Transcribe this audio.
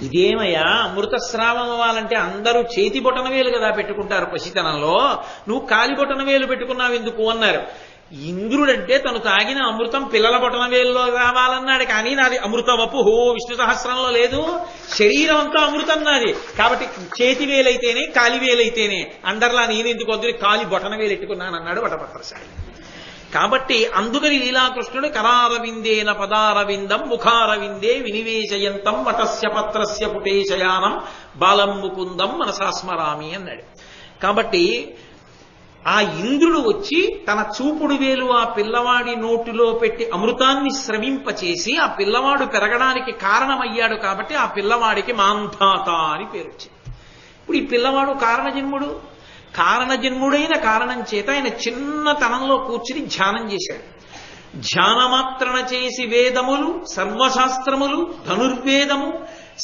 ఇదేమయ్యా అమృత స్రావం అవ్వాలంటే అందరూ చేతి బొటన వేలు కదా పెట్టుకుంటారు పసితనంలో, నువ్వు కాలి బొటన వేలు పెట్టుకున్నావు ఎందుకు అన్నారు. ఇంద్రుడంటే తను తాగిన అమృతం పిల్లల బొటన వేలులో రావాలన్నాడు, కానీ నాది అమృతవపు విష్ణు సహస్రంలో లేదు, శరీరం అంతా అమృతం నాది, కాబట్టి చేతి వేలైతేనే కాలి వేలైతేనే అందరిలా నేను ఎందుకు వద్దు కాలి బొటన వేలు ఎట్టుకున్నాను అన్నాడు వటపత్రశాయి. కాబట్టి అందుకని లీలాకృష్ణుడు కరారవిందేన పదారవిందం ముఖారవిందే వినివేశయంతం వటస్య పత్రస్య పుటేశయానం బాలం ముకుందం మనసాస్మరామి అన్నాడు. కాబట్టి ఆ ఇంద్రుడు వచ్చి తన చూపుడు వేలు ఆ పిల్లవాడి నోటిలో పెట్టి అమృతాన్ని స్రవింపచేసి ఆ పిల్లవాడు పెరగడానికి కారణమయ్యాడు. కాబట్టి ఆ పిల్లవాడికి మాంధాత అని పేరు వచ్చింది. ఇప్పుడు ఈ పిల్లవాడు కారణజన్ముడు, కారణజన్ముడైన కారణం చేత ఆయన చిన్నతనంలో కూర్చుని ధ్యానం చేశాడు. ధ్యానమాత్రణ చేసి వేదములు సర్వశాస్త్రములు ధనుర్వేదము